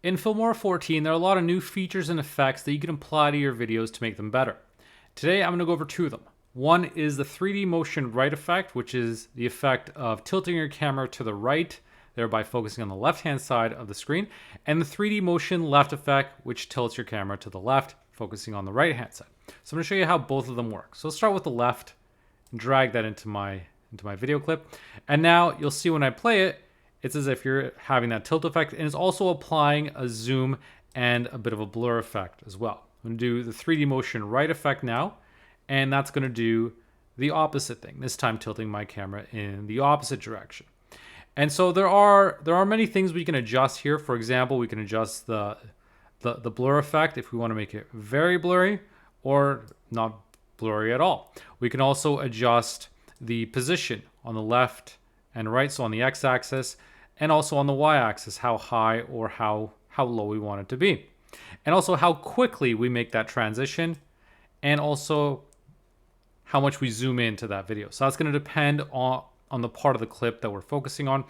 In Filmora 14, there are a lot of new features and effects that you can apply to your videos to make them better. Today, I'm going to go over two of them. One is the 3D motion right effect, which is the effect of tilting your camera to the right, thereby focusing on the left-hand side of the screen, and the 3D motion left effect, which tilts your camera to the left, focusing on the right-hand side. So I'm going to show you how both of them work. So let's start with the left and drag that into my video clip. And now you'll see when I play it, it's as if you're having that tilt effect, and it's also applying a zoom and a bit of a blur effect as well. I'm going to do the 3D motion right effect now, and that's going to do the opposite thing, this time tilting my camera in the opposite direction. And so there are many things we can adjust here. For example, we can adjust the blur effect if we want to make it very blurry or not blurry at all. We can also adjust the position on the left and right, so on the x-axis, and also on the y-axis, how high or how low we want it to be. And also how quickly we make that transition, and also how much we zoom into that video. So that's going to depend on the part of the clip that we're focusing on.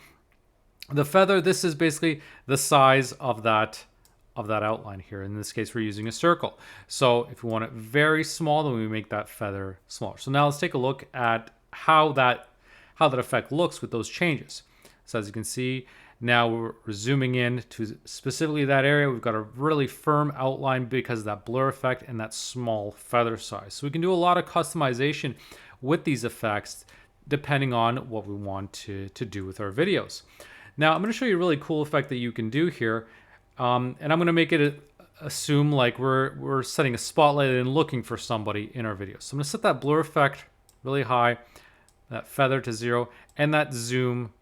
The feather, this is basically the size of that outline here. In this case, we're using a circle. So if we want it very small, then we make that feather smaller. So now let's take a look at how that effect looks with those changes. So as you can see, now we're zooming in to specifically that area. We've got a really firm outline because of that blur effect and that small feather size. So we can do a lot of customization with these effects depending on what we want to do with our videos. Now I'm going to show you a really cool effect that you can do here. And I'm going to make it assume like we're setting a spotlight and looking for somebody in our video. So I'm going to set that blur effect really high, that feather to 0, and that zoom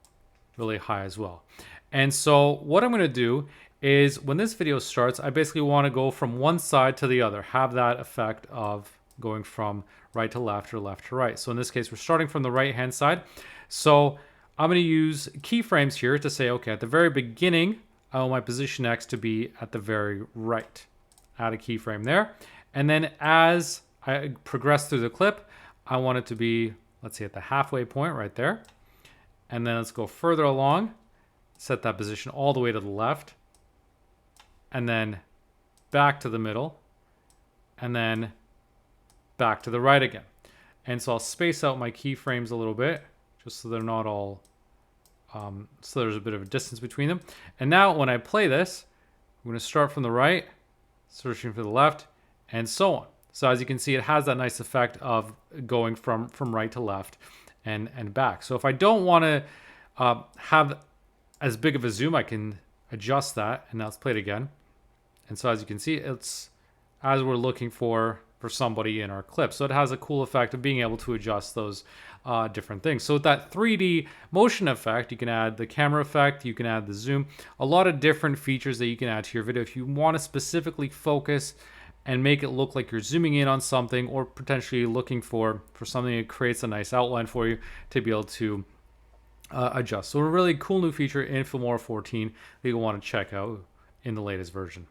really high as well. And so what I'm going to do is when this video starts, I basically want to go from one side to the other, have that effect of going from right to left or left to right. So in this case, we're starting from the right hand side. So I'm going to use keyframes here to say, okay, at the very beginning, I want my position X to be at the very right. Add a keyframe there. And then as I progress through the clip, I want it to be, let's see, at the halfway point right there. And then let's go further along, set that position all the way to the left, and then back to the middle, and then back to the right again. And so I'll space out my keyframes a little bit, just so they're not all, so there's a bit of a distance between them. And now when I play this, I'm going to start from the right, searching for the left, and so on. So as you can see, it has that nice effect of going from right to left and back. So if I don't want to have as big of a zoom, I can adjust that. And now let's play it again. And so as you can see, it's as we're looking for somebody in our clip. So it has a cool effect of being able to adjust those different things. So with that 3D motion effect, you can add the camera effect, you can add the zoom, a lot of different features that you can add to your video if you want to specifically focus and make it look like you're zooming in on something, or potentially looking for something that creates a nice outline for you to be able to adjust. So a really cool new feature in Filmora 14 that you'll want to check out in the latest version.